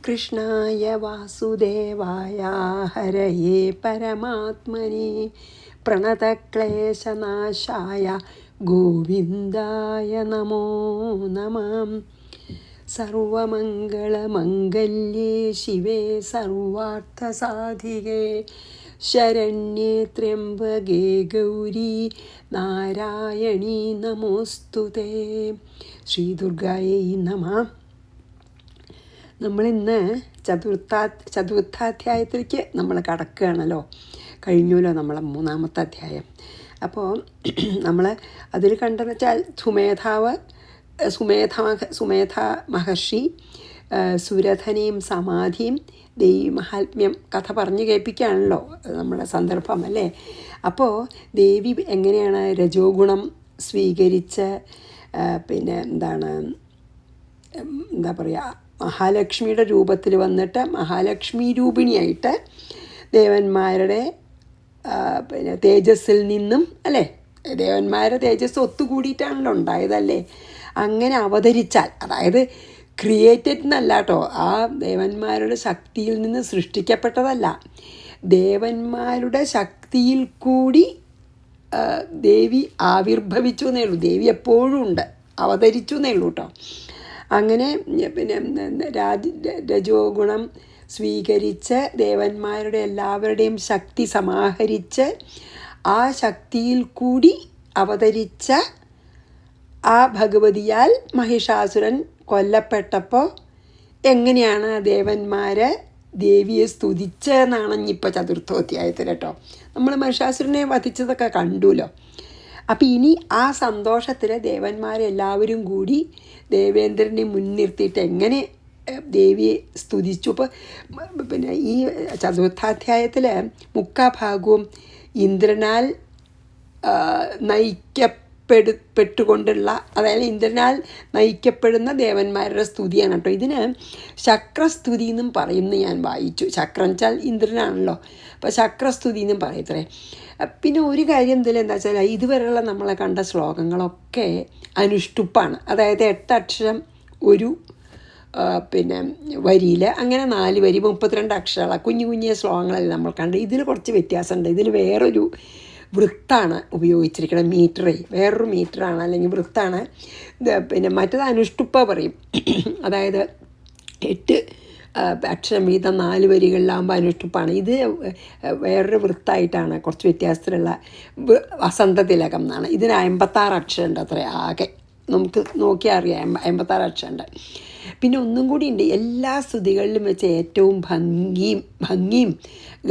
കൃഷ്ണായ വാസുദേവായ ഹരയേ പരമാത്മനെ പ്രണതക്ലേശനാശായ ഗോവിന്ദായ നമോ നമഃ. സർവമംഗളമംഗല്യേ ശിവേ സർവാർത്ഥസാധികേ ശരണ്യേ ത്രയംബകേ ഗൗരി നാരായണീ നമോസ്തുതേ. ശ്രീ ദുർഗായേ നമഃ. നമ്മളിന്ന് ചതുർത്ഥാധ്യായത്തിലേക്ക് നമ്മൾ കടക്കുകയാണല്ലോ. കഴിഞ്ഞല്ലോ നമ്മളെ 3-ാമത്തെ അധ്യായം. അപ്പോൾ നമ്മൾ അതിൽ കണ്ടെന്ന് വെച്ചാൽ സുമേധ മഹർഷി സുരഥനെയും സമാധിയും ദേവീമഹാത്മ്യം കഥ പറഞ്ഞു കേൾപ്പിക്കുകയാണല്ലോ നമ്മുടെ സന്ദർഭം അല്ലേ. അപ്പോൾ ദേവി എങ്ങനെയാണ് രജോ ഗുണം സ്വീകരിച്ച് എന്താ പറയുക, മഹാലക്ഷ്മിയുടെ രൂപത്തിൽ വന്നിട്ട് മഹാലക്ഷ്മി രൂപിണിയായിട്ട് ദേവന്മാരുടെ തേജസ്സിൽ നിന്നും അല്ലേ, ദേവന്മാരുടെ തേജസ് ഒത്തുകൂടിയിട്ടാണല്ലോ ഉണ്ടായതല്ലേ. അങ്ങനെ അവതരിച്ചാൽ, അതായത് ക്രിയേറ്റഡ് എന്നല്ല കേട്ടോ, ആ ദേവന്മാരുടെ ശക്തിയിൽ നിന്ന് സൃഷ്ടിക്കപ്പെട്ടതല്ല, ദേവന്മാരുടെ ശക്തിയിൽ കൂടി ദേവി ആവിർഭവിച്ചു എന്നേ ഉള്ളൂ. ദേവി എപ്പോഴും ഉണ്ട്, അവതരിച്ചു എന്നേ ഉള്ളൂ കേട്ടോ. അങ്ങനെ രജോ ഗുണം സ്വീകരിച്ച് ദേവന്മാരുടെ എല്ലാവരുടെയും ശക്തി സമാഹരിച്ച് ആ ശക്തിയിൽ കൂടി അവതരിച്ച ആ ഭഗവതിയാൽ മഹിഷാസുരൻ കൊല്ലപ്പെട്ടപ്പോൾ എങ്ങനെയാണ് ദേവന്മാർ ദേവിയെ സ്തുതിച്ചതെന്നാണ് ഇനിയിപ്പോൾ ചതുർത്ഥോധ്യായത്തിൽ കേട്ടോ. നമ്മൾ മഹിഷാസുരനെ വധിച്ചതൊക്കെ കണ്ടുല്ലോ. അപ്പം ഇനി ആ സന്തോഷത്തിൽ ദേവന്മാരെല്ലാവരും കൂടി ദേവേന്ദ്രനെ മുൻനിർത്തിയിട്ട് എങ്ങനെ ദേവിയെ സ്തുതിച്ചു. അപ്പോൾ ഈ ചതുർത്ഥാധ്യായത്തിൽ മുക്കാഭാഗവും ഇന്ദ്രനാൽ നയിക്കപ്പെട്ടുകൊണ്ടുള്ള, അതായത് ഇന്ദ്രനാൽ നയിക്കപ്പെടുന്ന ദേവന്മാരുടെ സ്തുതിയാണ് കേട്ടോ. ഇതിന് ശക്രസ്തുതി എന്നും പറയുന്നു, ഞാൻ വായിച്ചു. ശക്രം വെച്ചാൽ ഇന്ദ്രനാണല്ലോ, അപ്പോൾ ശക്രസ്തുതി എന്നും പറയത്രേ. പിന്നെ ഒരു കാര്യം എന്താ വെച്ചാൽ ഇതുവരെയുള്ള നമ്മളെ കണ്ട ശ്ലോകങ്ങളൊക്കെ അനുഷ്ടുപ്പാണ്. അതായത് 8 അക്ഷരം ഒരു വരിയിൽ, അങ്ങനെ 4 വരി 32 അക്ഷരങ്ങളാണ്. കുഞ്ഞു ശ്ലോകങ്ങളല്ല നമ്മൾ കണ്ടത്. ഇതിൽ കുറച്ച് വ്യത്യാസമുണ്ട്. ഇതിൽ വേറൊരു വൃത്താണ് ഉപയോഗിച്ചിരിക്കുന്നത്, വേറൊരു മീറ്ററാണ് അല്ലെങ്കിൽ വൃത്താണ്. മറ്റേത് അനുഷ്ടുപ്പ പറയും, അതായത് 8 അക്ഷരം വീതം 4 വരികളിലാകുമ്പോൾ അനുഷ്ടുപ്പാണ്. ഇത് വേറൊരു വൃത്തായിട്ടാണ്, കുറച്ച് വ്യത്യാസത്തിലുള്ള വസന്തതിലകം എന്നാണ്. ഇതിന് 56 അക്ഷരമുണ്ട് അത്ര ആകെ. നമുക്ക് നോക്കിയാൽ അറിയാം 56 അക്ഷരമുണ്ട്. പിന്നെ ഒന്നും കൂടി ഉണ്ട്, എല്ലാ സ്തുതികളിലും വെച്ച് ഏറ്റവും ഭംഗിയും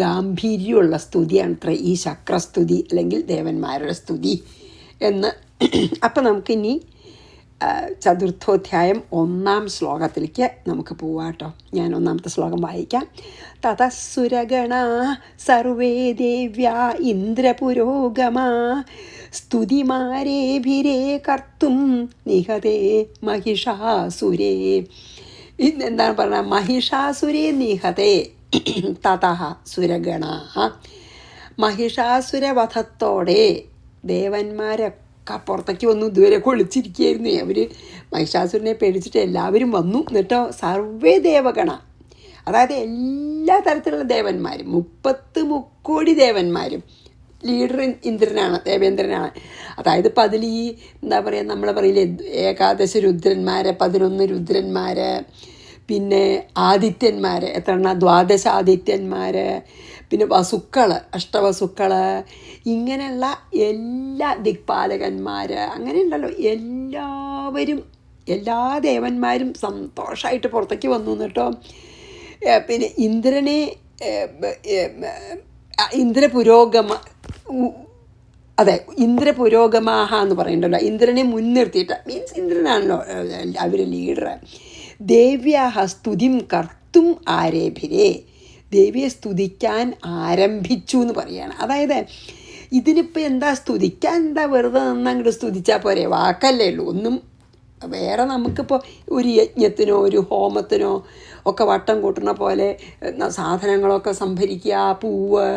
ഗാംഭീര്യമുള്ള സ്തുതിയാണ് അത്ര ഈ ശക്രസ്തുതി അല്ലെങ്കിൽ ദേവന്മാരുടെ സ്തുതി എന്ന്. അപ്പം നമുക്കിനി ചതുർത്ഥോധ്യായം 1-ാം ശ്ലോകത്തിലേക്ക് നമുക്ക് പോവാം കേട്ടോ. ഞാൻ 1-ാമത്തെ ശ്ലോകം വായിക്കാം. തതസുരഗണ സർവേ ദേവ്യാ ഇന്ദ്രപുരോഗമാ സ്തുതിമാരേഭിരേ കർത്തും നിഹതേ മഹിഷാസുരേ. എന്താണ് പറഞ്ഞത്? മഹിഷാസുരേ നിഹതേ തതഃ സുരഗണ. മഹിഷാസുരവധത്തോടെ ദേവന്മാരൊക്കെ പുറത്തേക്ക് വന്നു. ഇതുവരെ ഒളിച്ചിരിക്കുകയായിരുന്നു അവർ. മഹിഷാസുരനെ പേടിച്ചിട്ട് എല്ലാവരും വന്നു. എന്നിട്ടോ സർവേ ദേവഗണ, അതായത് എല്ലാ തരത്തിലുള്ള ദേവന്മാരും, 30 മുക്കോടി ദേവന്മാരും. ലീഡർ ഇന്ദ്രനാണ്, ദേവേന്ദ്രനാണ്. അതായത് ഇപ്പം അതിൽ ഈ എന്താ പറയുക, നമ്മൾ പറയില്ലേ 11 രുദ്രന്മാർ, 11 രുദ്രന്മാർ, പിന്നെ ആദിത്യന്മാർ, 12 ആദിത്യന്മാർ, പിന്നെ വസുക്കൾ, അഷ്ടവസുക്കൾ, ഇങ്ങനെയുള്ള എല്ലാ ദിക്പാലകന്മാർ, അങ്ങനെയുണ്ടല്ലോ. എല്ലാ ദേവന്മാരും സന്തോഷമായിട്ട് പുറത്തേക്ക് വന്നു കേട്ടോ. പിന്നെ ഇന്ദ്രപുരോഗമാഹ എന്ന് പറയുന്നുണ്ടല്ലോ. ഇന്ദ്രനെ മുൻനിർത്തിയിട്ട്, മീൻസ് ഇന്ദ്രനാണല്ലോ അവർ ലീഡർ. ദേവ്യാഹ സ്തുതിം കർത്തും ആരേഭിരേ, ദേവിയെ സ്തുതിക്കാൻ ആരംഭിച്ചു എന്ന് പറയുകയാണ്. അതായത് ഇതിനിപ്പോൾ എന്താ സ്തുതിക്കാൻ, എന്താ വെറുതെ അങ്ങോട്ട് സ്തുതിച്ചാൽ പോരെ, വാക്കല്ലേ ഉള്ളൂ. ഒന്നും വേറെ നമുക്കിപ്പോൾ ഒരു യജ്ഞത്തിനോ ഒരു ഹോമത്തിനോ ഒക്കെ വട്ടം കൂട്ടുന്ന പോലെ സാധനങ്ങളൊക്കെ സംഭരിക്കുക, പൂവ്,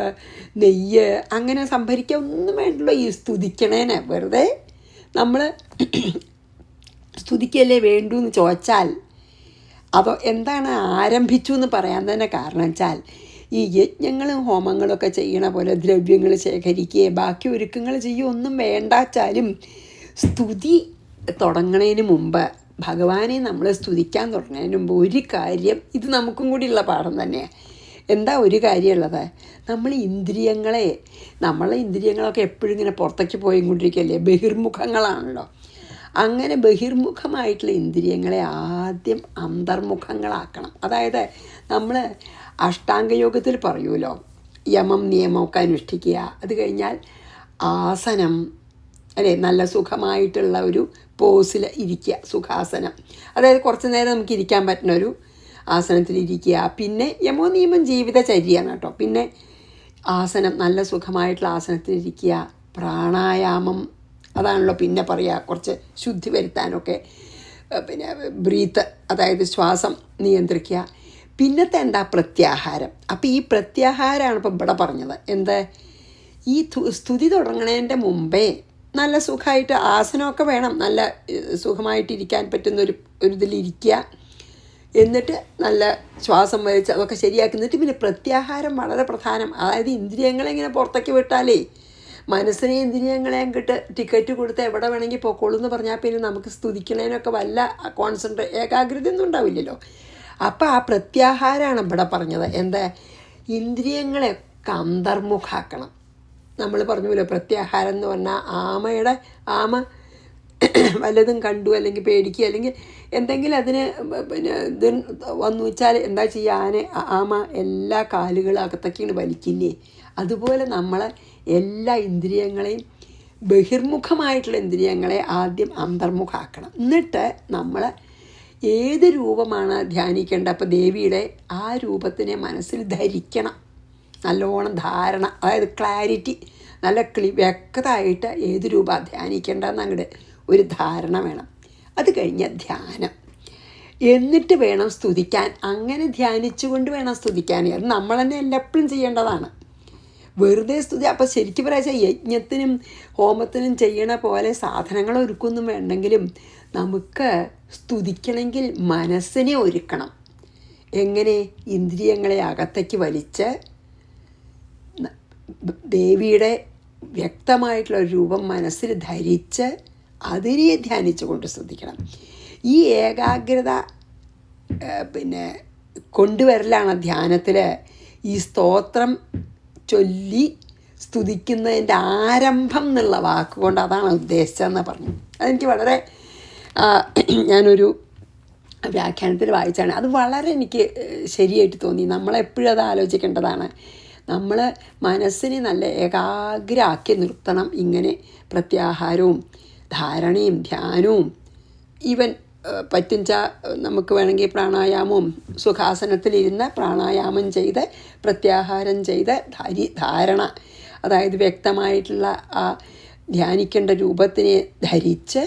നെയ്യ്, അങ്ങനെ സംഭരിക്കുക ഒന്നും വേണ്ടല്ലോ ഈ സ്തുതിക്കണേന്. വെറുതെ നമ്മൾ സ്തുതിക്കല്ലേ വേണ്ടൂ എന്ന് ചോദിച്ചാൽ അതോ എന്താണ് ആരംഭിച്ചു എന്ന് പറയാൻ തന്നെ കാരണം വെച്ചാൽ ഈ യജ്ഞങ്ങളും ഹോമങ്ങളൊക്കെ ചെയ്യണ പോലെ ദ്രവ്യങ്ങൾ ശേഖരിക്കുകയും ബാക്കി ഒരുക്കങ്ങൾ ചെയ്യുക ഒന്നും വേണ്ടാച്ചാലും സ്തുതി തുടങ്ങുന്നതിന് മുമ്പ് ഭഗവാനെ നമ്മൾ സ്തുതിക്കാൻ തുടങ്ങുന്നതിന് മുമ്പ് ഒരു കാര്യം, ഇത് നമുക്കും കൂടിയുള്ള പാഠം തന്നെയാണ്. എന്താ ഒരു കാര്യമുള്ളത്? നമ്മളെ ഇന്ദ്രിയങ്ങളൊക്കെ എപ്പോഴും ഇങ്ങനെ പുറത്തേക്ക് പോയിക്കൊണ്ടിരിക്കുകയല്ലേ, ബഹിർമുഖങ്ങളാണല്ലോ. അങ്ങനെ ബഹിർമുഖമായിട്ടുള്ള ഇന്ദ്രിയങ്ങളെ ആദ്യം അന്തർമുഖങ്ങളാക്കണം. അതായത് നമ്മൾ അഷ്ടാംഗയോഗത്തിൽ പറയുമല്ലോ, യമം നിയമമൊക്കെ അനുഷ്ഠിക്കുക, അത് കഴിഞ്ഞാൽ ആസനം അല്ലേ, നല്ല സുഖമായിട്ടുള്ള ഒരു പോസിൽ ഇരിക്കുക, സുഖാസനം, അതായത് കുറച്ച് നേരം നമുക്ക് ഇരിക്കാൻ പറ്റുന്ന ഒരു ആസനത്തിലിരിക്കുക. പിന്നെ യമോ നിയമം ജീവിതചര്യയാണ് കേട്ടോ. പിന്നെ ആസനം, നല്ല സുഖമായിട്ടുള്ള ആസനത്തിലിരിക്കുക. പ്രാണായാമം അതാണല്ലോ പിന്നെ പറയുക, കുറച്ച് ശുദ്ധി വരുത്താനൊക്കെ. പിന്നെ ബ്രീത്ത്, അതായത് ശ്വാസം നിയന്ത്രിക്കുക. പിന്നത്തെ എന്താ? പ്രത്യാഹാരം. അപ്പോൾ ഈ പ്രത്യാഹാരമാണ് ഇപ്പം ഇവിടെ പറഞ്ഞത്. എന്ത്? ഈ സ്തുതി തുടങ്ങുന്നതിൻ്റെ മുമ്പേ നല്ല സുഖമായിട്ട് ആസനമൊക്കെ വേണം, നല്ല സുഖമായിട്ടിരിക്കാൻ പറ്റുന്നൊരു ഇതിലിരിക്കുക. എന്നിട്ട് നല്ല ശ്വാസം വലിച്ച് അതൊക്കെ ശരിയാക്കുന്നിട്ട് പിന്നെ പ്രത്യാഹാരം വളരെ പ്രധാനം. അതായത് ഇന്ദ്രിയങ്ങളെ ഇങ്ങനെ പുറത്തേക്ക് വിട്ടാലേ, മനസ്സിനെ ഇന്ദ്രിയങ്ങളെ അങ്ങോട്ട് ടിക്കറ്റ് കൊടുത്ത് എവിടെ വേണമെങ്കിൽ പോക്കോളൂ എന്ന് പറഞ്ഞാൽ പിന്നെ നമുക്ക് സ്തുതിക്കണേനൊക്കെ വല്ല ഏകാഗ്രത ഒന്നും ഉണ്ടാവില്ലല്ലോ. അപ്പോൾ ആ പ്രത്യാഹാരമാണ് ഇവിടെ പറഞ്ഞത്. എന്താ? ഇന്ദ്രിയങ്ങളെയൊക്കെ അന്തർമുഖാക്കണം. നമ്മൾ പറഞ്ഞല്ലോ, പ്രത്യാഹാരം എന്ന് പറഞ്ഞാൽ ആമ വല്ലതും കണ്ടു അല്ലെങ്കിൽ പേടിക്കുക അല്ലെങ്കിൽ എന്തെങ്കിലും അതിന് പിന്നെ ഇത് വന്നു വെച്ചാൽ എന്താ ചെയ്യുക? ആമ എല്ലാ കാലുകളും അകത്തേക്കാണ് വലിക്കില്ലേ? അതുപോലെ നമ്മൾ എല്ലാ ഇന്ദ്രിയങ്ങളെയും, ബഹിർമുഖമായിട്ടുള്ള ഇന്ദ്രിയങ്ങളെ ആദ്യം അന്തർമുഖാക്കണം. എന്നിട്ട് നമ്മൾ ഏത് രൂപമാണ് ധ്യാനിക്കേണ്ടത്, അപ്പോൾ ദേവിയുടെ ആ രൂപത്തിനെ മനസ്സിൽ ധരിക്കണം. നല്ലോണം ധാരണ, അതായത് ക്ലാരിറ്റി, നല്ല വ്യക്തമായിട്ട് ഏത് രൂപ ധ്യാനിക്കേണ്ടതെന്ന് അങ്ങോട്ട് ഒരു ധാരണ വേണം. അത് കഴിഞ്ഞ് ധ്യാനം, എന്നിട്ട് വേണം സ്തുതിക്കാൻ. അങ്ങനെ ധ്യാനിച്ചുകൊണ്ട് വേണം സ്തുതിക്കാൻ. അത് നമ്മൾ തന്നെ എപ്പോഴും ചെയ്യേണ്ടതാണ്. വെറുതെ സ്തുതി. അപ്പോൾ ശരിക്കും പറയാച്ചാൽ യജ്ഞത്തിനും ഹോമത്തിനും ചെയ്യണ പോലെ സാധനങ്ങൾ ഒരുക്കൊന്നും വേണ്ടെങ്കിലും നമുക്ക് സ്തുതിക്കണമെങ്കിൽ മനസ്സിനെ ഒരുക്കണം. എങ്ങനെ? ഇന്ദ്രിയങ്ങളെ അകത്തേക്ക് വലിച്ച് ദേവിയുടെ വ്യക്തമായിട്ടുള്ള രൂപം മനസ്സിൽ ധരിച്ച് അതിനെ ധ്യാനിച്ചുകൊണ്ട് സ്തുതിക്കണം. ഈ ഏകാഗ്രത പിന്നെ കൊണ്ടുവരലാണ് ധ്യാനത്തിൽ ഈ സ്തോത്രം ചൊല്ലി സ്തുതിക്കുന്നതിൻ്റെ ആരംഭം എന്നുള്ള വാക്കുകൊണ്ട് അതാണ് ഉദ്ദേശിച്ചതെന്ന് പറഞ്ഞു. അതെനിക്ക് വളരെ ഞാനൊരു വ്യാഖ്യാനത്തിൽ വായിച്ചാണ്, അത് വളരെ എനിക്ക് ശരിയായിട്ട് തോന്നി. നമ്മളെപ്പോഴും അത് ആലോചിക്കേണ്ടതാണ്. നമ്മൾ മനസ്സിനെ നല്ല ഏകാഗ്രമാക്കി നിർത്തണം. ഇങ്ങനെ പ്രത്യാഹാരവും ധാരണയും ധാരണവും ഈവൻ പറ്റുക നമുക്ക് വേണമെങ്കിൽ പ്രാണായാമവും സുഖാസനത്തിലിരുന്ന് പ്രാണായാമം ചെയ്ത് പ്രത്യാഹാരം ചെയ്ത് ധാരണ, അതായത് വ്യക്തമായിട്ടുള്ള ആ ധ്യാനിക്കേണ്ട രൂപത്തിനെ ധരിച്ച്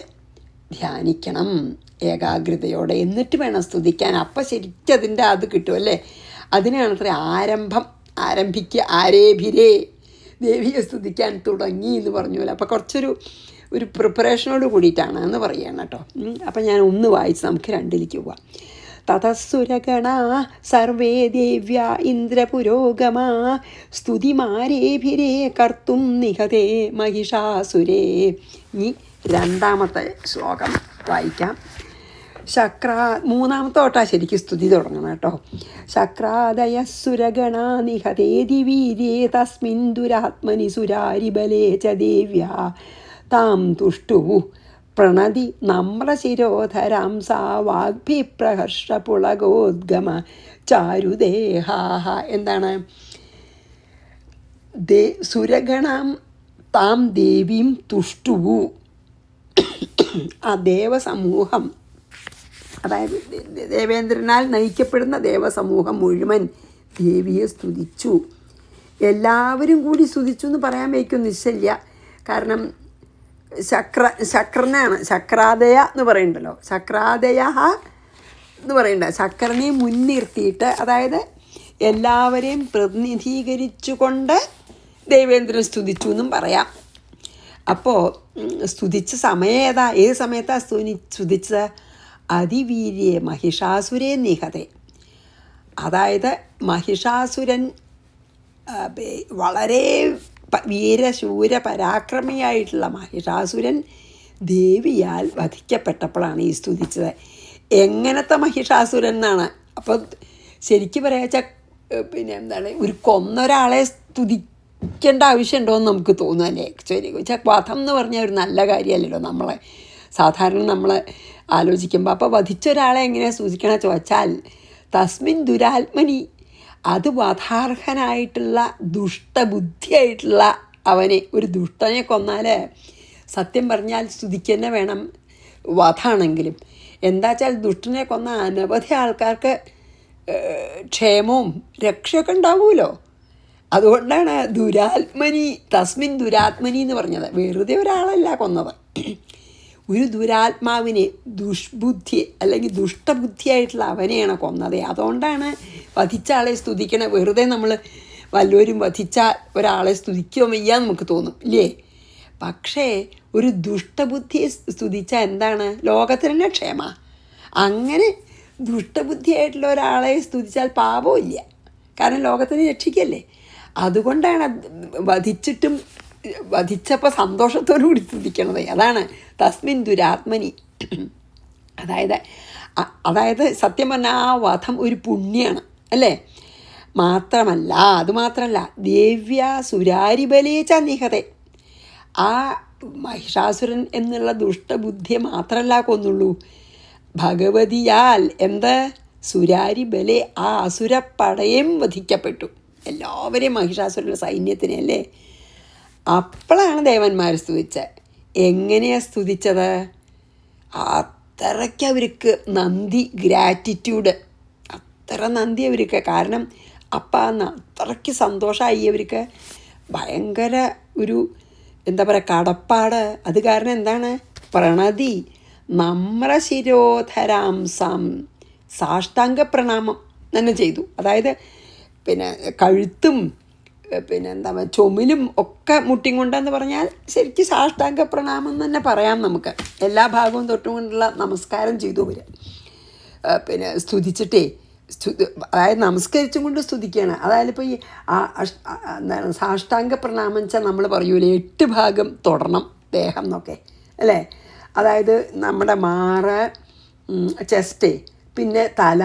ധ്യാനിക്കണം ഏകാഗ്രതയോടെ. എന്നിട്ട് വേണം സ്തുതിക്കാൻ. അപ്പം ശരിക്കും അതിൻ്റെ അത് കിട്ടുമല്ലേ. അതിനാണ് അത്ര ആരംഭിക്കുക. ആരേഭിരേ ദേവിയെ സ്തുതിക്കാൻ തുടങ്ങി എന്ന് പറഞ്ഞുപോലെ. അപ്പോൾ കുറച്ചൊരു പ്രിപ്പറേഷനോട് കൂടിയിട്ടാണ് എന്ന് പറയുകയാണ് കേട്ടോ. അപ്പം ഞാൻ ഒന്ന് വായിച്ച് നമുക്ക് രണ്ടിലേക്ക് പോവാം. തതസ്സുരഗണ സർവേ ദേവ്യ ഇന്ദ്രപുരോഗമാ സ്തുതിമാരേഭിരേ കർത്തും നിഹതേ മഹിഷാസുരേ. ഇനി രണ്ടാമത്തെ ശ്ലോകം വായിക്കാം. മൂന്നാമത്തെ തൊട്ടാ ശരിക്കും സ്തുതി തുടങ്ങണം കേട്ടോ. ശക്രാദയ സുരഗണാ നിഹതേതി വീര്യേ തസ്മിൻ ദുരാത്മനി സുരാരിബലേ ച ദേവ്യ താം തുഷ്ടു പ്രണതി നമ്രശിരോധരാം സാ വാഗ്ഭിപ്രഹർഷപുളകോദ്ഗമ ചാരുദേഹാഹ. എന്താണ്? സുരഗണാം താം ദേവീം തുഷ്ടുവു. ആ ദേവസമൂഹം, അതായത് ദേവേന്ദ്രനാൽ നയിക്കപ്പെടുന്ന ദേവസമൂഹം മുഴുവൻ ദേവിയെ സ്തുതിച്ചു. എല്ലാവരും കൂടി സ്തുതിച്ചു എന്ന് പറയാൻ വയ്ക്കും നിശ്ചല്യ. കാരണം ശക്രനാണ്, ശക്രാദയ എന്ന് പറയുന്നുണ്ടല്ലോ, ശക്രാദയ എന്ന് പറയണ്ട, ശക്രനെ മുൻനിർത്തിയിട്ട്, അതായത് എല്ലാവരെയും പ്രതിനിധീകരിച്ചുകൊണ്ട് ദേവേന്ദ്രൻ സ്തുതിച്ചു എന്നും പറയാം. അപ്പോൾ സ്തുതിച്ച സമയം ഏതാ? ഏത് സമയത്താണ് സ്തുതിച്ചത്? അതിവീര്യെ മഹിഷാസുരേ നിഹതേ. അതായത് മഹിഷാസുരൻ വളരെ വീരശൂര പരാക്രമിയായിട്ടുള്ള മഹിഷാസുരൻ ദേവിയാൽ വധിക്കപ്പെട്ടപ്പോഴാണ് ഈ സ്തുതിച്ചത്. എങ്ങനത്തെ മഹിഷാസുരൻ എന്നാണ്. അപ്പോൾ ശരിക്കും പറയാച്ചാൽ എന്താണ്, ഒരു കൊന്നൊരാളെ സ്തുതിക്കേണ്ട ആവശ്യമുണ്ടോ എന്ന് നമുക്ക് തോന്നുമല്ലേ. ശരി വെച്ചാൽ വധം എന്ന് പറഞ്ഞാൽ ഒരു നല്ല കാര്യമല്ലല്ലോ നമ്മളെ സാധാരണ നമ്മൾ ആലോചിക്കുമ്പോൾ. അപ്പോൾ വധിച്ചൊരാളെ എങ്ങനെയാണ് സ്തുതിക്കണമെന്ന് ചോദിച്ചാൽ തസ്മിൻ ദുരാത്മനി, അത് വധാർഹനായിട്ടുള്ള ദുഷ്ടബുദ്ധിയായിട്ടുള്ള അവനെ, ഒരു ദുഷ്ടനെ കൊന്നാൽ സത്യം പറഞ്ഞാൽ സ്തുതിക്കുക തന്നെ വേണം വധാണെങ്കിലും. എന്താ വെച്ചാൽ ദുഷ്ടനെ കൊന്ന അനവധി ആൾക്കാർക്ക് ക്ഷേമവും രക്ഷയൊക്കെ ഉണ്ടാവുമല്ലോ. അതുകൊണ്ടാണ് ദുരാത്മനി, തസ്മിൻ ദുരാത്മനി എന്ന് പറഞ്ഞത്. വെറുതെ ഒരാളല്ല കൊന്നത്, ഒരു ദുരാത്മാവിനെ, ദുഷ്ബുദ്ധി അല്ലെങ്കിൽ ദുഷ്ടബുദ്ധിയായിട്ടുള്ള അവനെയാണ് കൊന്നത്. അതുകൊണ്ടാണ് വധിച്ച ആളെ സ്തുതിക്കണത്. വെറുതെ നമ്മൾ വല്ലവരും വധിച്ച ഒരാളെ സ്തുതിക്കുകയോ വയ്യാന്ന് നമുക്ക് തോന്നും ഇല്ലേ. പക്ഷേ ഒരു ദുഷ്ടബുദ്ധിയെ സ്തുതിച്ചാൽ എന്താണ്, ലോകത്തിന് ക്ഷേമ. അങ്ങനെ ദുഷ്ടബുദ്ധിയായിട്ടുള്ള ഒരാളെ സ്തുതിച്ചാൽ പാപമില്ല, കാരണം ലോകത്തിന് രക്ഷിക്കല്ലേ. അതുകൊണ്ടാണ് വധിച്ചിട്ടും വധിച്ചപ്പോൾ സന്തോഷത്തോടു കൂടി സ്തുതിക്കണത്. അതാണ് തസ്മിൻ ദുരാത്മനി. അതായത് സത്യം പറഞ്ഞാൽ ആ വധം ഒരു പുണ്യമാണ് അല്ലേ. അതുമാത്രമല്ല ദേവ്യ സുരാരിബലേച്ച നിഹതേ. ആ മഹിഷാസുരൻ എന്നുള്ള ദുഷ്ടബുദ്ധിയെ മാത്രമല്ല കൊന്നുള്ളൂ, ഭഗവതിയാൽ സുരാരി ബലെ, ആ അസുരപ്പടയും വധിക്കപ്പെട്ടു. എല്ലാവരെയും മഹിഷാസുരൻ്റെ സൈന്യത്തിനെ അല്ലേ. അപ്പോഴാണ് ദേവന്മാർ സ്തുതിച്ചത്. എങ്ങനെയാണ് സ്തുതിച്ചത്? അത്രയ്ക്ക് അവർക്ക് നന്ദി, ഗ്രാറ്റിറ്റ്യൂഡ്, അത്ര നന്ദി അവർക്ക്. കാരണം അപ്പം അത്രയ്ക്ക് സന്തോഷമായി അവർക്ക്. ഭയങ്കര ഒരു കടപ്പാട്. അത് കാരണം എന്താണ്, പ്രണതി നമ്രശിരോധരാംസം, സാഷ്ടാംഗ പ്രണാമം തന്നെ ചെയ്തു. അതായത് കഴുത്തും ചുമലും ഒക്കെ മുട്ടിക്കൊണ്ടെന്ന് പറഞ്ഞാൽ ശരിക്കും സാഷ്ടാംഗ പ്രണാമം തന്നെ പറയാം നമുക്ക്. എല്ലാ ഭാഗവും തൊട്ടുകൊണ്ടുള്ള നമസ്കാരം ചെയ്തു അവർ. സ്തുതിച്ചിട്ടേ അതായത് നമസ്കരിച്ചും കൊണ്ട് സ്തുതിക്കുകയാണ്. അതായത് ഇപ്പോൾ ഈ സാഷ്ടാംഗ പ്രണാമം വെച്ചാൽ നമ്മൾ പറയൂലേ 8 ഭാഗം തൊടണം ദേഹം എന്നൊക്കെ അല്ലേ. അതായത് നമ്മുടെ മാറ്, ചെസ്റ്റ്, പിന്നെ തല,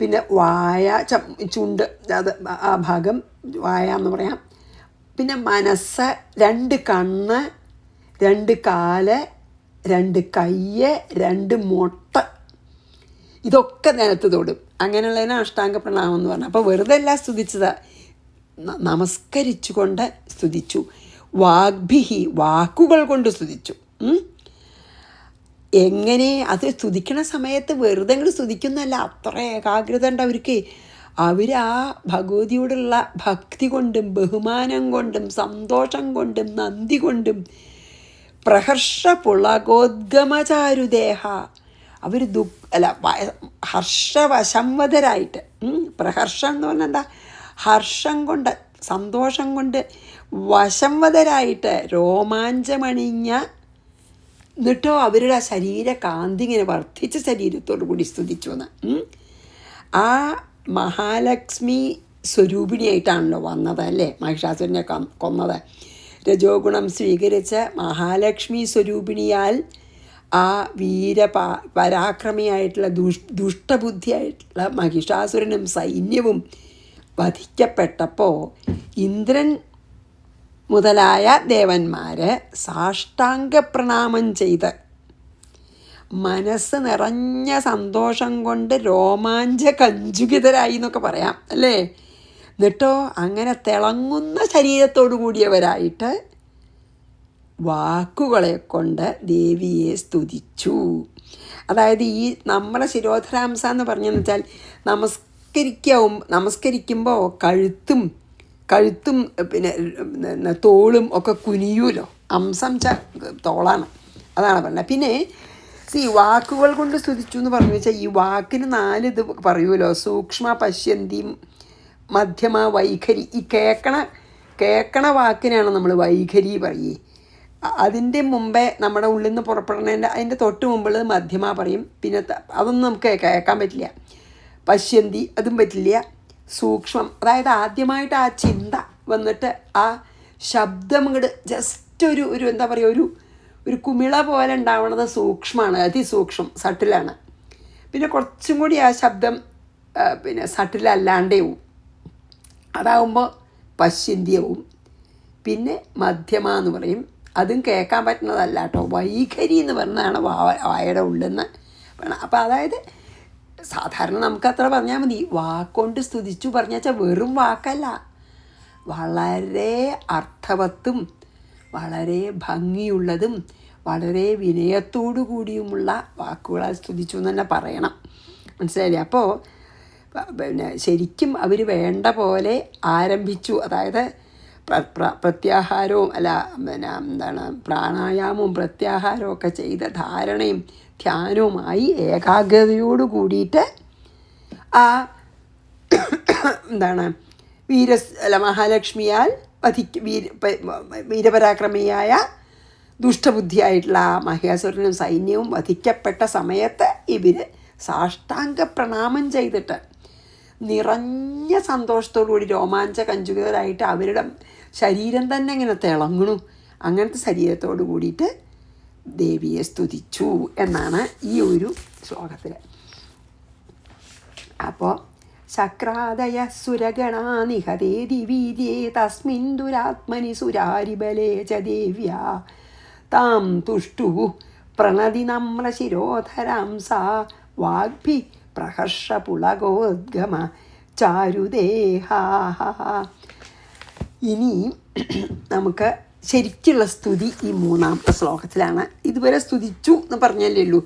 പിന്നെ വായ, ചുണ്ട്, അത് ആ ഭാഗം വായ എന്ന് പറയാം. പിന്നെ മനസ്സ്, 2 കണ്ണ്, 2 കാല്, 2 കയ്യ്, 2 മുട്ട, ഇതൊക്കെ നിലത്ത് തൊടും. അങ്ങനെയുള്ളതിനെ അഷ്ടാംഗ പ്രണാമം എന്ന് പറഞ്ഞു. അപ്പോൾ വെറുതെ അല്ല സ്തുതിച്ചത്, നമസ്കരിച്ചുകൊണ്ട് സ്തുതിച്ചു. വാഗ്ഭിഹി, വാക്കുകൾ കൊണ്ട് സ്തുതിച്ചു. എങ്ങനെ അത് സ്തുതിക്കണ സമയത്ത് വെറുതെ അങ്ങോട്ട് സ്തുതിക്കുന്നല്ല, അത്ര ഏകാഗ്രത ഉണ്ട് അവർക്ക്. അവർ ആ ഭഗവതിയോടുള്ള ഭക്തി കൊണ്ടും ബഹുമാനം കൊണ്ടും സന്തോഷം കൊണ്ടും നന്ദി കൊണ്ടും പ്രഹർഷ പുളകോദ്ഗമചാരുദേഹ, അവർ ഹർഷവശംവതരായിട്ട്, പ്രഹർഷം എന്ന് പറഞ്ഞാൽ എന്താ, ഹർഷം കൊണ്ട് സന്തോഷം കൊണ്ട് വശംവതരായിട്ട് രോമാഞ്ചമണിഞ്ഞ, എന്നിട്ടോ അവരുടെ ശരീരകാന്തി ഇങ്ങനെ വർദ്ധിച്ച ശരീരത്തോടു കൂടി സ്തുതിച്ചു എന്ന്. ആ മഹാലക്ഷ്മി സ്വരൂപിണിയായിട്ടാണല്ലോ വന്നത് അല്ലേ മഹിഷാസുരനെ കൊന്നത്. രജോ ഗുണം സ്വീകരിച്ച മഹാലക്ഷ്മി സ്വരൂപിണിയാൽ ആ പരാക്രമിയായിട്ടുള്ള ദുഷ്ടബുദ്ധിയായിട്ടുള്ള മഹിഷാസുരനും സൈന്യവും വധിക്കപ്പെട്ടപ്പോൾ ഇന്ദ്രൻ മുതലായ ദേവന്മാർ സാഷ്ടാംഗ പ്രണാമം ചെയ്ത് മനസ്സ് നിറഞ്ഞ സന്തോഷം കൊണ്ട് രോമാഞ്ചകഞ്ചുകിതരായി എന്നൊക്കെ പറയാം അല്ലേ. എന്നിട്ടോ അങ്ങനെ തിളങ്ങുന്ന ശരീരത്തോടു കൂടിയവരായിട്ട് വാക്കുകളെ കൊണ്ട് ദേവിയെ സ്തുതിച്ചു. അതായത് ഈ നമ്മുടെ ശിരോധരാംസ എന്ന് പറഞ്ഞെന്ന് വെച്ചാൽ നമസ്കരിക്കുമ്പോൾ കഴുത്തും പിന്നെ തോളും ഒക്കെ കുനിയൂലോ. അംസം തോളാണ്, അതാണ് പറഞ്ഞത്. പിന്നെ വാക്കുകൾ കൊണ്ട് സ്തുതിച്ചു എന്ന് പറഞ്ഞു വെച്ചാൽ ഈ വാക്കിന് 4 ഇത് പറയുമല്ലോ. സൂക്ഷ്മ, പശ്യന്തി, മധ്യമ, വൈഖരി. ഈ കേൾക്കണ വാക്കിനാണ് നമ്മൾ വൈഖരി പറയേ. അതിൻ്റെ മുമ്പേ നമ്മുടെ ഉള്ളിൽ നിന്ന് പുറപ്പെടുന്നതിൻ്റെ അതിൻ്റെ തൊട്ട് മുമ്പുള്ളത് മധ്യമ പറയും. പിന്നെ അതൊന്നും നമുക്ക് കേൾക്കാൻ പറ്റില്ല. പശ്യന്തി അതും പറ്റില്ല. സൂക്ഷ്മം, അതായത് ആദ്യമായിട്ട് ആ ചിന്ത വന്നിട്ട് ആ ശബ്ദം ഇങ്ങോട്ട് ജസ്റ്റ് ഒരു എന്താ പറയുക, ഒരു കുമിള പോലെ ഉണ്ടാവണത് സൂക്ഷ്മമാണ്, അതിസൂക്ഷ്മം, സട്ടിലാണ്. പിന്നെ കുറച്ചും കൂടി ആ ശബ്ദം പിന്നെ സട്ടിലല്ലാണ്ടേവും, അതാവുമ്പോൾ പശ്യന്തിയാവും. പിന്നെ മധ്യമ എന്ന് പറയും, അതും കേൾക്കാൻ പറ്റുന്നതല്ല കേട്ടോ. വൈഖരി എന്ന് പറഞ്ഞതാണ് വായയുടെ ഉള്ളിൽ നിന്ന്. അപ്പോൾ അതായത് സാധാരണ നമുക്കത്ര പറഞ്ഞാൽ മതി. വാക്കുകൊണ്ട് സ്തുതിച്ചു പറഞ്ഞാൽ വെറും വാക്കല്ല, വളരെ അർത്ഥവത്തും വളരെ ഭംഗിയുള്ളതും വളരെ വിനയത്തോടു കൂടിയുമുള്ള വാക്കുകളാൽ സ്തുതിച്ചു എന്ന് തന്നെ പറയണം. മനസ്സിലായില്ലേ? അപ്പോൾ പിന്നെ ശരിക്കും അവർ വേണ്ട പോലെ ആരംഭിച്ചു. അതായത് പ്രത്യാഹാരവും പിന്നെ എന്താണ് പ്രാണായാമവും പ്രത്യാഹാരവും ഒക്കെ ചെയ്ത ധാരണയും ധ്യാനവുമായി ഏകാഗ്രതയോട് കൂടിയിട്ട് ആ എന്താണ് മഹാലക്ഷ്മിയാൽ വീരപരാക്രമിയായ ദുഷ്ടബുദ്ധിയായിട്ടുള്ള ആ മഹേശ്വരനും സൈന്യവും വധിക്കപ്പെട്ട സമയത്ത് ഇവർ സാഷ്ടാംഗ പ്രണാമം ചെയ്തിട്ട് നിറഞ്ഞ സന്തോഷത്തോടുകൂടി രോമാഞ്ചകഞ്ചുകരായിട്ട് അവരുടെ ശരീരം തന്നെ ഇങ്ങനെ തിളങ്ങണു. അങ്ങനത്തെ ശരീരത്തോട് കൂടിയിട്ട് ദേവിയെ സ്തുതിച്ചു എന്നാണ് ഈ ഒരു ശ്ലോകത്തിൽ. അപ്പോൾ ശക്രാദയ സുരഗണാ നിഹതേതി വീര്യേ തസ്മിൻ ദുരാത്മനി സുരാരിബലേ ച ദേവ്യാ താം തുഷ്ടു പ്രണതി നമ്രശിരോധരാം സാ വാഗ്ഭി പ്രഹർഷപുളകോദ്ഗമ ചാരുദേഹാ. ഇനി നമുക്ക് ശരിക്കുള്ള സ്തുതി ഈ മൂന്നാമത്തെ ശ്ലോകത്തിലാണ്. ഇതുവരെ സ്തുതിച്ചു എന്ന് പറഞ്ഞല്ലേ ഉള്ളൂ.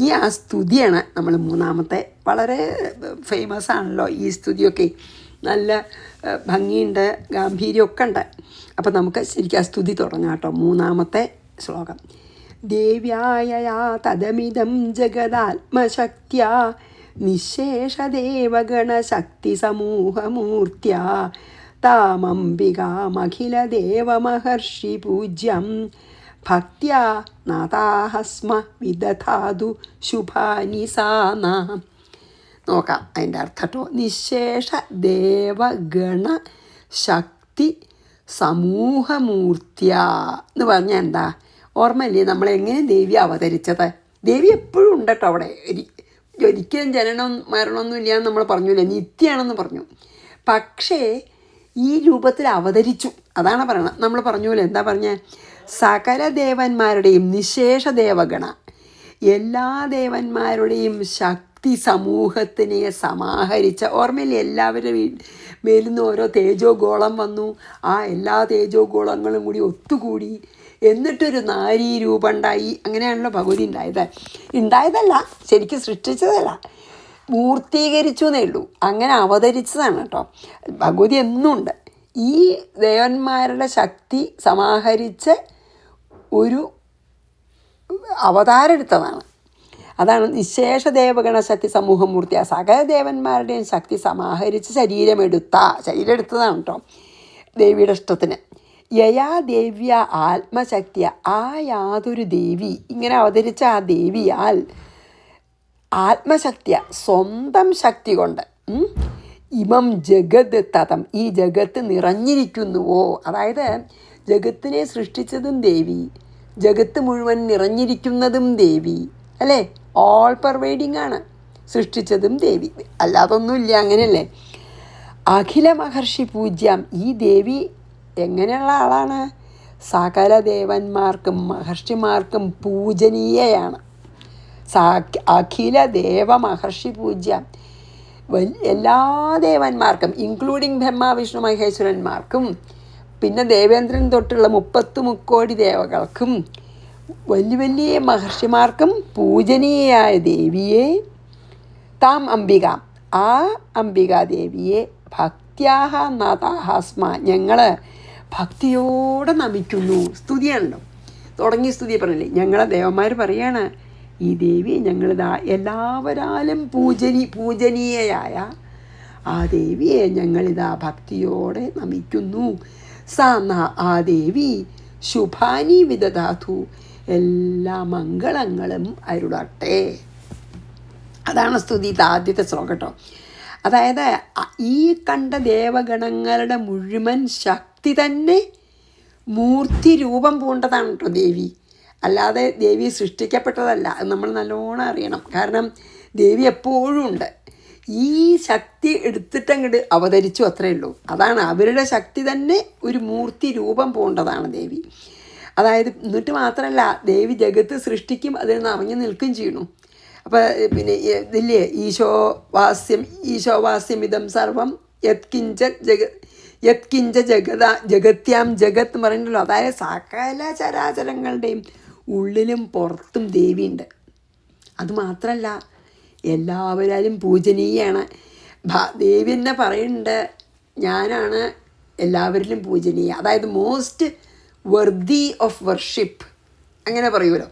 ഈ ആ സ്തുതിയാണ് നമ്മൾ മൂന്നാമത്തെ. വളരെ ഫേമസ് ആണല്ലോ ഈ സ്തുതിയൊക്കെ, നല്ല ഭംഗിയുണ്ട്, ഗാംഭീര്യമൊക്കെ ഉണ്ട്. അപ്പം നമുക്ക് ശരിക്കും ആ സ്തുതി തുടങ്ങാം കേട്ടോ. മൂന്നാമത്തെ ശ്ലോകം. ദേവ്യായയാ തദമിദം ജഗദാത്മശക്ത്യാ നിശേഷദേവഗണശക്തി സമൂഹമൂർത്തിയാ താമംബികാമഖിലദേവമഹർഷി പൂജ്യം ഭക്ത്യാ നാഥാഹസ്മ വിദധാതു ശുഭാനി സാന. നോക്കാം അതിൻ്റെ അർത്ഥം കേട്ടോ. നിശേഷ ദേവഗണ ശക്തി സമൂഹമൂർത്തിയ എന്ന് പറഞ്ഞാൽ എന്താ? ഓർമ്മയില്ലേ നമ്മളെങ്ങനെ ദേവി അവതരിച്ചത്? ദേവി എപ്പോഴും ഉണ്ട് കേട്ടോ അവിടെ. ഒരിക്കലും ജനനം മരണമൊന്നും ഇല്ലയെന്ന് നമ്മൾ പറഞ്ഞില്ലേ, നിത്യമാണെന്ന് പറഞ്ഞു. പക്ഷേ ഈ രൂപത്തിൽ അവതരിച്ചു, അതാണ് പറയണത്. നമ്മൾ പറഞ്ഞൂല്ലേ, എന്താ പറഞ്ഞ? സകല ദേവന്മാരുടെയും നിശേഷ ദേവഗണ, എല്ലാ ദേവന്മാരുടെയും ശക്തി സമൂഹത്തിനെ സമാഹരിച്ച. ഓർമ്മയില്ലേ, എല്ലാവരുടെ മേലിൽ നിന്ന് ഓരോ തേജോ ഗോളം വന്നു. ആ എല്ലാ തേജോ ഗോളങ്ങളും കൂടി ഒത്തുകൂടി എന്നിട്ടൊരു നാരീ രൂപം ഉണ്ടായി. അങ്ങനെയാണല്ലോ ഭഗവതി ഉണ്ടായതല്ല, ശരിക്കും സൃഷ്ടിച്ചതല്ല, മൂർത്തീകരിച്ചു എന്നേ ഉള്ളൂ. അങ്ങനെ അവതരിച്ചതാണ് കേട്ടോ. ഭഗവതി എന്നുണ്ട്. ഈ ദേവന്മാരുടെ ശക്തി സമാഹരിച്ച് ഒരു അവതാരം എടുത്തതാണ്. അതാണ് നിശേഷ ദേവഗണ ശക്തി സമൂഹമൂർത്തി. ആ സകല ദേവന്മാരുടെയും ശക്തി സമാഹരിച്ച് ശരീരം എടുത്തതാണ് കേട്ടോ ദേവിയുടെ ഇഷ്ടത്തിന്. യയാ ദേവ്യ ആത്മശക്തിയ, ആ യാതൊരു ദേവി ഇങ്ങനെ അവതരിച്ച ആ ദേവിയാൽ ആത്മശക്തിയ സ്വന്തം ശക്തി കൊണ്ട് ഇമം ജഗത് തതം, ഈ ജഗത്ത് നിറഞ്ഞിരിക്കുന്നുവോ. അതായത് ജഗത്തിനെ സൃഷ്ടിച്ചതും ദേവി, ജഗത്ത് മുഴുവൻ നിറഞ്ഞിരിക്കുന്നതും ദേവി അല്ലേ. ഓൾ പെർവൈഡിങ് ആണ്. സൃഷ്ടിച്ചതും ദേവി, അല്ലാതൊന്നുമില്ല. അങ്ങനെയല്ലേ. അഖില മഹർഷി പൂജ്യം, ഈ ദേവി എങ്ങനെയുള്ള ആളാണ്? സകല ദേവന്മാർക്കും മഹർഷിമാർക്കും പൂജനീയയാണ്. അഖില ദേവ മഹർഷി പൂജ്യം, എല്ലാ ദേവന്മാർക്കും ഇൻക്ലൂഡിങ് ബ്രഹ്മ വിഷ്ണു മഹേശ്വരന്മാർക്കും പിന്നെ ദേവേന്ദ്രൻ തൊട്ടുള്ള 30 മുക്കോടി ദേവകൾക്കും വലിയ വലിയ മഹർഷിമാർക്കും പൂജനീയയായ ദേവിയെ താം അംബിക, ആ അംബികാദേവിയെ ഭക്ത്യാഹ നാഥാസ്മ, ഞങ്ങൾ ഭക്തിയോടെ നമിക്കുന്നു. സ്തുതിയാണല്ലോ, തുടങ്ങിയ സ്തുതി പറഞ്ഞില്ലേ. ഞങ്ങളെ ദേവന്മാർ പറയാണ്, ഈ ദേവി ഞങ്ങളിതാ എല്ലാവരാലും പൂജനീയയായ ആ ദേവിയെ ഞങ്ങളിതാ ഭക്തിയോടെ നമിക്കുന്നു. ആ ദേവി ശുഭാനി വിദധാതു, എല്ലാ മംഗളങ്ങളും അരുളട്ടെ. അതാണ് സ്തുതി, ഇത് ആദ്യത്തെ ശ്ലോകം കേട്ടോ. അതായത് ഈ കണ്ട ദേവഗണങ്ങളുടെ മുഴുവൻ ശക്തി തന്നെ മൂർത്തി രൂപം പൂണ്ടതാണ് കേട്ടോ ദേവി. അല്ലാതെ ദേവി സൃഷ്ടിക്കപ്പെട്ടതല്ല. അത് നമ്മൾ നല്ലോണം അറിയണം. കാരണം ദേവി എപ്പോഴും ഉണ്ട്. ഈ ശക്തി എടുത്തിട്ടങ്ങോട്ട് അവതരിച്ചു, അത്രയേ ഉള്ളൂ. അതാണ് അവരുടെ ശക്തി തന്നെ ഒരു മൂർത്തി രൂപം പൂണ്ടതാണ് ദേവി. അതായത് എന്നിട്ട് മാത്രമല്ല, ദേവി ജഗത്ത് സൃഷ്ടിക്കും, അതിൽ നിറഞ്ഞു നിൽക്കുകയും ചെയ്യണു. അപ്പോൾ പിന്നെ ഇതില്ലേ, ഈശോവാസ്യമിതം സർവം യത്കിഞ്ച ജഗത്യാം ജഗത്ത് എന്ന് പറയുന്നുണ്ടല്ലോ. അതായത് സകല ചരാചരങ്ങളുടെയും ഉള്ളിലും പുറത്തും ദേവിയുണ്ട്. അതുമാത്രമല്ല, എല്ലാവരും പൂജനീയാണ്. ദേവി തന്നെ പറയുന്നുണ്ട്, ഞാനാണ് എല്ലാവരിലും പൂജനീയ. അതായത് മോസ്റ്റ് വർത്തി ഓഫ് വർഷിപ്പ്, അങ്ങനെ പറയുമല്ലോ.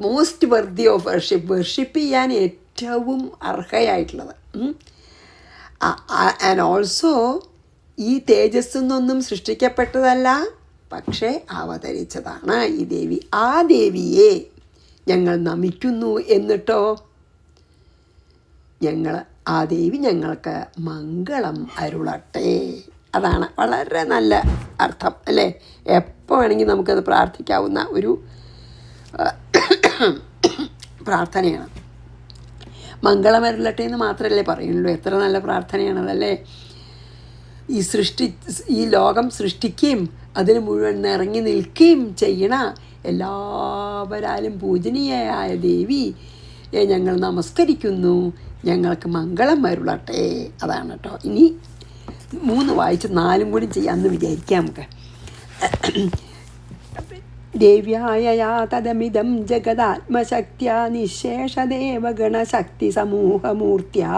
മോസ്റ്റ് വർത്തി ഓഫ് വർഷിപ്പ് ചെയ്യാൻ ഏറ്റവും അർഹയായിട്ടുള്ളത്. ആൻഡ് ഓൾസോ ഈ തേജസ്സിൽ നിന്നൊന്നും സൃഷ്ടിക്കപ്പെട്ടതല്ല, പക്ഷേ അവതരിച്ചതാണ് ഈ ദേവി. ആ ദേവിയെ ഞങ്ങൾ നമിക്കുന്നു. എന്നിട്ടോ ആ ദേവി ഞങ്ങൾക്ക് മംഗളം അരുളട്ടെ. അതാണ് വളരെ നല്ല അർത്ഥം അല്ലേ. എപ്പോൾ വേണമെങ്കിൽ നമുക്കത് പ്രാർത്ഥിക്കാവുന്ന ഒരു പ്രാർത്ഥനയാണ്. മംഗളം അരുളട്ടെ എന്ന് മാത്രമല്ലേ പറയുള്ളൂ. എത്ര നല്ല പ്രാർത്ഥനയാണതല്ലേ. ഈ ലോകം സൃഷ്ടിക്കുകയും അതിന് മുഴുവൻ നിറങ്ങി നിൽക്കുകയും ചെയ്യണ എല്ലാവരാലും പൂജനീയയായ ദേവി ഞങ്ങൾ നമസ്കരിക്കുന്നു, ഞങ്ങൾക്ക് മംഗളം അരുളട്ടെ. അതാണ് കേട്ടോ. ഇനി 3 വായിച്ച് 4 കൂടി ചെയ്യാമെന്ന് വിചാരിക്കാം നമുക്ക്. ദേവ്യായ തദമിദം ജഗദാത്മശക്ത്യാ നിശേഷദേവഗണശക്തി സമൂഹമൂർത്തിയാ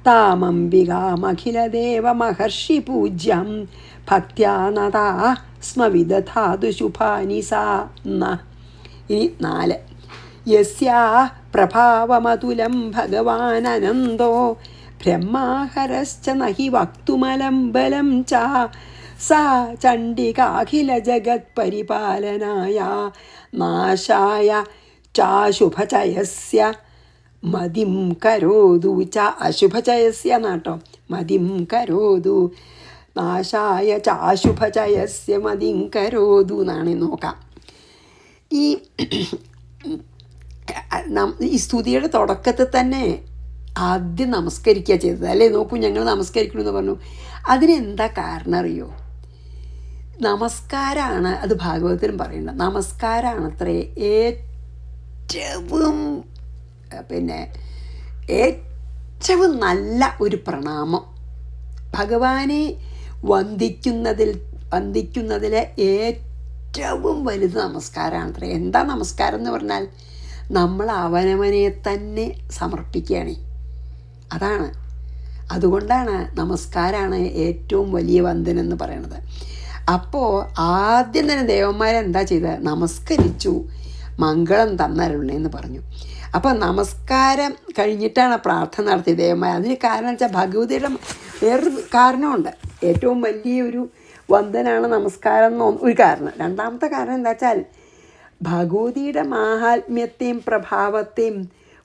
താമംബികാമഖിലദേവമഹർഷി പൂജ്യം ഭക്ത്യാ നതാ സ്മ വിദധാതു ശുഭാനി സാ. ഇനി 4. യസ്യാ പ്രഭാവമതുലം ഭഗവാനനന്ദോ ബ്രഹ്മാഹരശ്ച നഹി വക്തുമലം ബലം ച സാ ചണ്ഡികാഖില ജഗത് പരിപാലനായ നാശായ ചാശുഭചയസ്യ മതിം കരോതു. അശുഭചയസ്യ നാട്ടോ, മതിം കരോതു. നാശായ ചാശുഭചയസ്യ മതിം കരോതു എന്നാണ്. നോക്കാം. ഈ സ്തുതിയുടെ തുടക്കത്തിൽ തന്നെ ആദ്യം നമസ്കരിക്കുക ചെയ്തത് അല്ലേ. നോക്കൂ, ഞങ്ങൾ നമസ്കരിക്കണമെന്ന് പറഞ്ഞു. അതിനെന്താ കാരണം അറിയോ? നമസ്കാരമാണ്, അത് ഭാഗവതത്തിലും പറയുന്നുണ്ട്, നമസ്കാരമാണ് അത്രേ ഏറ്റവും നല്ല ഒരു പ്രണാമം. ഭഗവാനെ വന്ദിക്കുന്നതിലെ ഏറ്റവും വലുത് നമസ്കാരമാണ് അത്രേ. എന്താ നമസ്കാരം എന്ന് പറഞ്ഞാൽ നമ്മൾ അവനവനെ തന്നെ സമർപ്പിക്കുകയാണ്. അതാണ്. അതുകൊണ്ടാണ് നമസ്കാരമാണ് ഏറ്റവും വലിയ വന്ദനം എന്ന് പറയുന്നത്. അപ്പോൾ ആദ്യം തന്നെ ദേവന്മാരെന്താ ചെയ്തത്? നമസ്കരിച്ചു, മംഗളം തന്നരുളേന്ന് പറഞ്ഞു. അപ്പോൾ നമസ്കാരം കഴിഞ്ഞിട്ടാണ് പ്രാർത്ഥന നടത്തിയത് ദേവന്മാർ. അതിന് കാരണം വെച്ചാൽ ഭഗവതിയുടെ വേറൊരു കാരണമുണ്ട്. ഏറ്റവും വലിയൊരു വന്ദനാണ് നമസ്കാരം എന്ന ഒരു കാരണം. രണ്ടാമത്തെ കാരണം എന്താ വെച്ചാൽ ഭഗവതിയുടെ മാഹാത്മ്യത്തെയും പ്രഭാവത്തെയും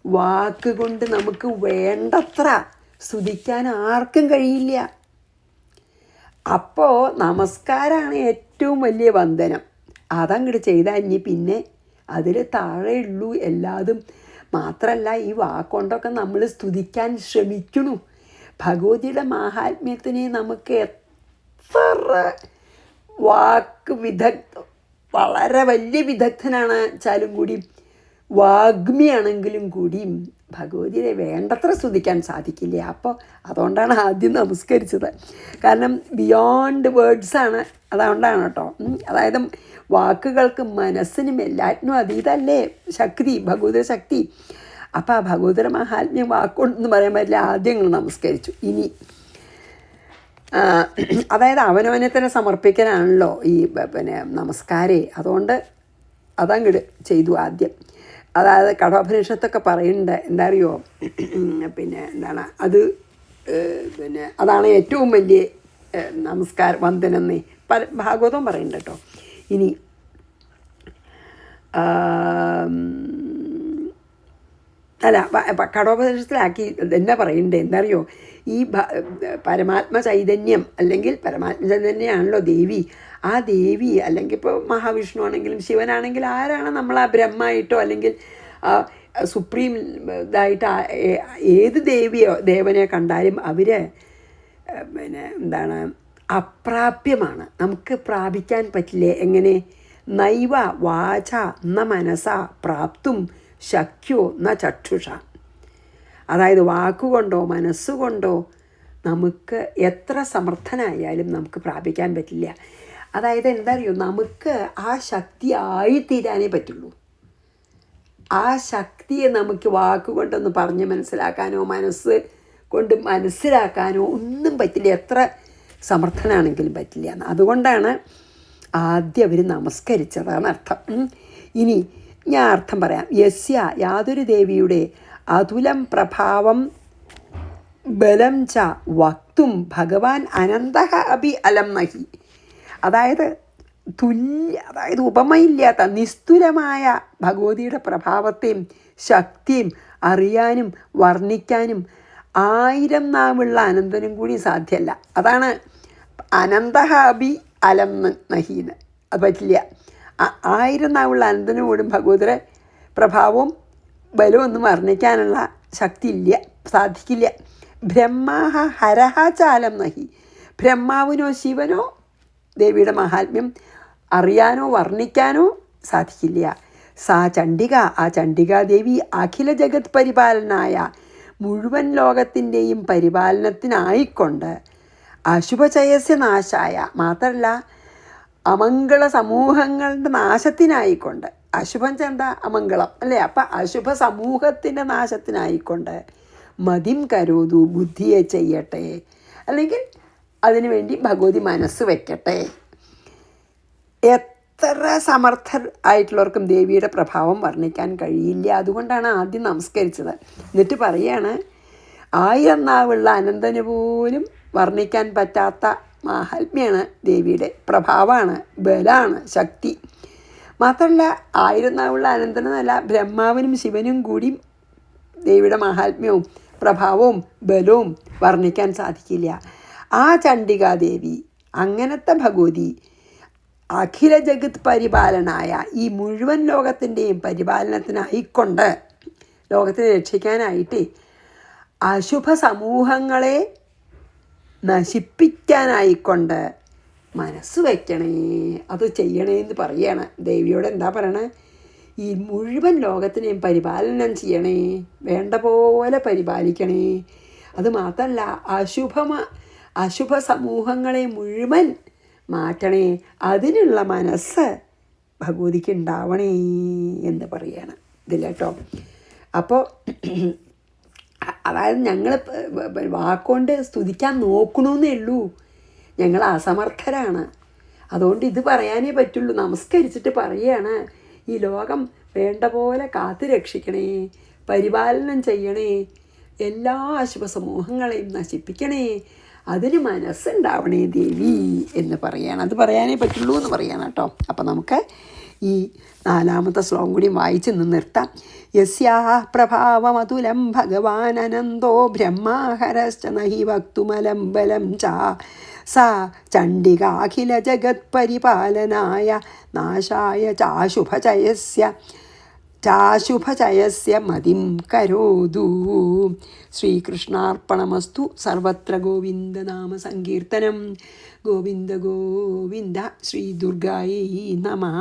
വാക്കുകൊണ്ട് നമുക്ക് വേണ്ടത്ര സ്തുതിക്കാൻ ആർക്കും കഴിയില്ല. അപ്പോൾ നമസ്കാരമാണ് ഏറ്റവും വലിയ വന്ദനം. അതങ്ങോട്ട് ചെയ്താൽ ഇനി പിന്നെ അതിൽ താഴെയുള്ളൂ എല്ലാതും. മാത്രമല്ല, ഈ വാക്കുകൊണ്ടൊക്കെ നമ്മൾ സ്തുതിക്കാൻ ശ്രമിക്കണു. ഭഗവതിയുടെ മാഹാത്മ്യത്തിനെ നമുക്ക് എത്ര വളരെ വലിയ വിദഗ്ധനാണ് വെച്ചാലും കൂടി, വാഗ്മിയാണെങ്കിലും കൂടിയും ഭഗവതിയെ വേണ്ടത്ര സ്തുതിക്കാൻ സാധിക്കില്ല. അപ്പോൾ അതുകൊണ്ടാണ് ആദ്യം നമസ്കരിച്ചത്. കാരണം ബിയോണ്ട് വേർഡ്സാണ്. അതുകൊണ്ടാണ് കേട്ടോ. അതായത് വാക്കുകൾക്ക് മനസ്സിനും എല്ലാറ്റിനും അതീതല്ലേ ശക്തി, ഭഗവതിയുടെ ശക്തി. അപ്പോൾ ആ ഭഗവതിയുടെ മഹാത്മ്യം വാക്കുകൊണ്ടെന്ന് പറയാൻ പറ്റില്ല. ആദ്യം ഞങ്ങൾ നമസ്കരിച്ചു. ഇനി അതായത് അവനവനെ തന്നെ സമർപ്പിക്കാനാണല്ലോ ഈ നമസ്കാരേ. അതുകൊണ്ട് അതങ്ങോട്ട് ചെയ്തു ആദ്യം. അതായത് കഠോപനിഷത്തൊക്കെ പറയുന്നുണ്ട്, എന്താ അറിയോ, അത് അതാണ് ഏറ്റവും വലിയ നമസ്കാരം, വന്ദനം എന്നേ ഭാഗവതം പറയുന്നുണ്ട് കേട്ടോ. ഇനി അല്ല കഠോപനിഷത്തിലാക്കി എന്താ പറയണ്ടേ, എന്താ അറിയോ, ഈ പരമാത്മ ചൈതന്യം അല്ലെങ്കിൽ പരമാത്മ ചൈതന്യമാണല്ലോ ദേവി. ആ ദേവി അല്ലെങ്കിൽ ഇപ്പോൾ മഹാവിഷ്ണു ആണെങ്കിലും ശിവനാണെങ്കിലും ആരാണ് നമ്മൾ ആ ബ്രഹ്മമായിട്ടോ അല്ലെങ്കിൽ സുപ്രീം ഇതായിട്ട് ഏത് ദേവിയോ ദേവനെ കണ്ടാലും അവർ എന്താണ് അപ്രാപ്യമാണ്, നമുക്ക് പ്രാപിക്കാൻ പറ്റില്ലേ. എങ്ങനെ? നൈവ വാച ന മനസ പ്രാപ്തും ശക്യോ ന ചക്ഷുഷ. അതായത് വാക്കുകൊണ്ടോ മനസ്സുകൊണ്ടോ നമുക്ക് എത്ര സമർത്ഥനായാലും നമുക്ക് പ്രാപിക്കാൻ പറ്റില്ല. അതായത് എന്താ അറിയോ, നമുക്ക് ആ ശക്തി ആയിത്തീരാനേ പറ്റുള്ളൂ. ആ ശക്തിയെ നമുക്ക് വാക്കുകൊണ്ടൊന്ന് പറഞ്ഞ് മനസ്സിലാക്കാനോ മനസ്സ് കൊണ്ട് മനസ്സിലാക്കാനോ ഒന്നും പറ്റില്ല, എത്ര സമർത്ഥനാണെങ്കിലും പറ്റില്ല. അതുകൊണ്ടാണ് ആദ്യം അവർ നമസ്കരിച്ചതാണ് അർത്ഥം. ഇനി ഞാൻ അർത്ഥം പറയാം. യസ്യ യാതൊരു ദേവിയുടെ അതുലം പ്രഭാവം ബലം ച വക്തും ഭഗവാൻ അനന്തഃ അഭി അലം നഹി. അതായത് അതായത് ഉപമയില്ലാത്ത നിസ്തുലമായ ഭഗവതിയുടെ പ്രഭാവത്തെയും ശക്തിയും അറിയാനും വർണ്ണിക്കാനും 1000 നാവുള്ള അനന്തനും കൂടി സാധ്യമല്ല. അതാണ് അനന്തഃ അഭി അലം നഹീന്ന്. അത് പറ്റില്ല. 1000 നാവുള്ള അനന്തനും കൂടും ഭഗവതിയുടെ പ്രഭാവവും ബലവും ഒന്നും വർണ്ണിക്കാനുള്ള ശക്തി ഇല്ല, സാധിക്കില്ല. ബ്രഹ്മാഹ ഹരഹ ചാലം നഹി. ബ്രഹ്മാവിനോ ശിവനോ ദേവിയുടെ മഹാത്മ്യം അറിയാനോ വർണ്ണിക്കാനോ സാധിക്കില്ല. സാ ചണ്ഡിക, ആ ചണ്ഡികാദേവി അഖില ജഗത് പരിപാലനായ മുഴുവൻ ലോകത്തിൻ്റെയും പരിപാലനത്തിനായിക്കൊണ്ട് അശുഭചയസ്യ നാശായ, മാത്രമല്ല അമംഗള സമൂഹങ്ങളുടെ നാശത്തിനായിക്കൊണ്ട്, അശുഭം ചെന്ത അമംഗളം അല്ലേ, അപ്പം അശുഭ സമൂഹത്തിൻ്റെ നാശത്തിനായിക്കൊണ്ട് മതിം കരോതു, ബുദ്ധിയെ ചെയ്യട്ടെ, അല്ലെങ്കിൽ അതിനുവേണ്ടി ഭഗവതി മനസ്സ് വയ്ക്കട്ടെ. എത്ര സമർത്ഥർ ആയിട്ടുള്ളവർക്കും ദേവിയുടെ പ്രഭാവം വർണ്ണിക്കാൻ കഴിയില്ല. അതുകൊണ്ടാണ് ആദ്യം നമസ്കരിച്ചത്. എന്നിട്ട് പറയാണ് 1000 നാവുള്ള അനന്തന് പോലും വർണ്ണിക്കാൻ പറ്റാത്ത മാഹാത്മ്യമാണ് ദേവിയുടെ, പ്രഭാവമാണ്, ബലാണ്, ശക്തി. മാത്രമല്ല 1000 നാവുള്ള അനന്തനെന്നല്ല, ബ്രഹ്മാവിനും ശിവനും കൂടി ദേവിയുടെ മാഹാത്മ്യവും പ്രഭാവവും ബലവും വർണ്ണിക്കാൻ സാധിക്കില്ല. ആ ചണ്ഡികാദേവി, അങ്ങനത്തെ ഭഗവതി അഖില ജഗത് പരിപാലനായ ഈ മുഴുവൻ ലോകത്തിൻ്റെയും പരിപാലനത്തിനായിക്കൊണ്ട്, ലോകത്തിനെ രക്ഷിക്കാനായിട്ട് അശുഭ സമൂഹങ്ങളെ നശിപ്പിക്കാനായിക്കൊണ്ട് മനസ്സ് വയ്ക്കണേ, അത് ചെയ്യണേ എന്ന് പറയുകയാണ്. ദേവിയോട് എന്താ പറയണേ? ഈ മുഴുവൻ ലോകത്തിനെയും പരിപാലനം ചെയ്യണേ, വേണ്ട പോലെ പരിപാലിക്കണേ. അത് മാത്രമല്ല അശുഭ സമൂഹങ്ങളെ മുഴുവൻ മാറ്റണേ, അതിനുള്ള മനസ്സ് ഭഗവതിക്ക് ഉണ്ടാവണേ എന്ന് പറയുകയാണ് ഇതിൽ കേട്ടോ. അപ്പോൾ അതായത് ഞങ്ങൾ വാക്കുകൊണ്ട് സ്തുതിക്കാൻ നോക്കണമെന്നേ ഉള്ളൂ, ഞങ്ങൾ അസമർത്ഥരാണ്. അതുകൊണ്ട് ഇത് പറയാനേ പറ്റുള്ളൂ. നമസ്കരിച്ചിട്ട് പറയുകയാണ്, ഈ ലോകം വേണ്ട പോലെ കാത്തു രക്ഷിക്കണേ, പരിപാലനം ചെയ്യണേ, എല്ലാ അശുഭ സമൂഹങ്ങളെയും നശിപ്പിക്കണേ, അതിന് മനസ്സുണ്ടാവണേ ദേവി എന്ന് പറയാണ്. അത് പറയാനേ പറ്റുള്ളൂ എന്ന് പറയാണ് കേട്ടോ. അപ്പം നമുക്ക് ഈ 4ാമത്തെ ശ്ലോകം കൂടി വായിച്ച് നിർത്താം. യസ്യാ പ്രഭാവമതുലം ഭഗവാൻ അനന്തോ ബ്രഹ്മാഹരശ്ച നഹി വക്തുമലം ബലം ച സാ ചണ്ഡികാഖില ജഗത് പരിപാലനായ നാശായ ചാശുഭചയസ്യ മതിം കരോതു. ശ്രീകൃഷ്ണാർപ്പണമസ്തു. സർവത്ര ഗോവിന്ദനാമ സങ്കീർത്തനം. ഗോവിന്ദ ഗോവിന്ദ. ശ്രീ ദുർഗായൈ നമഃ.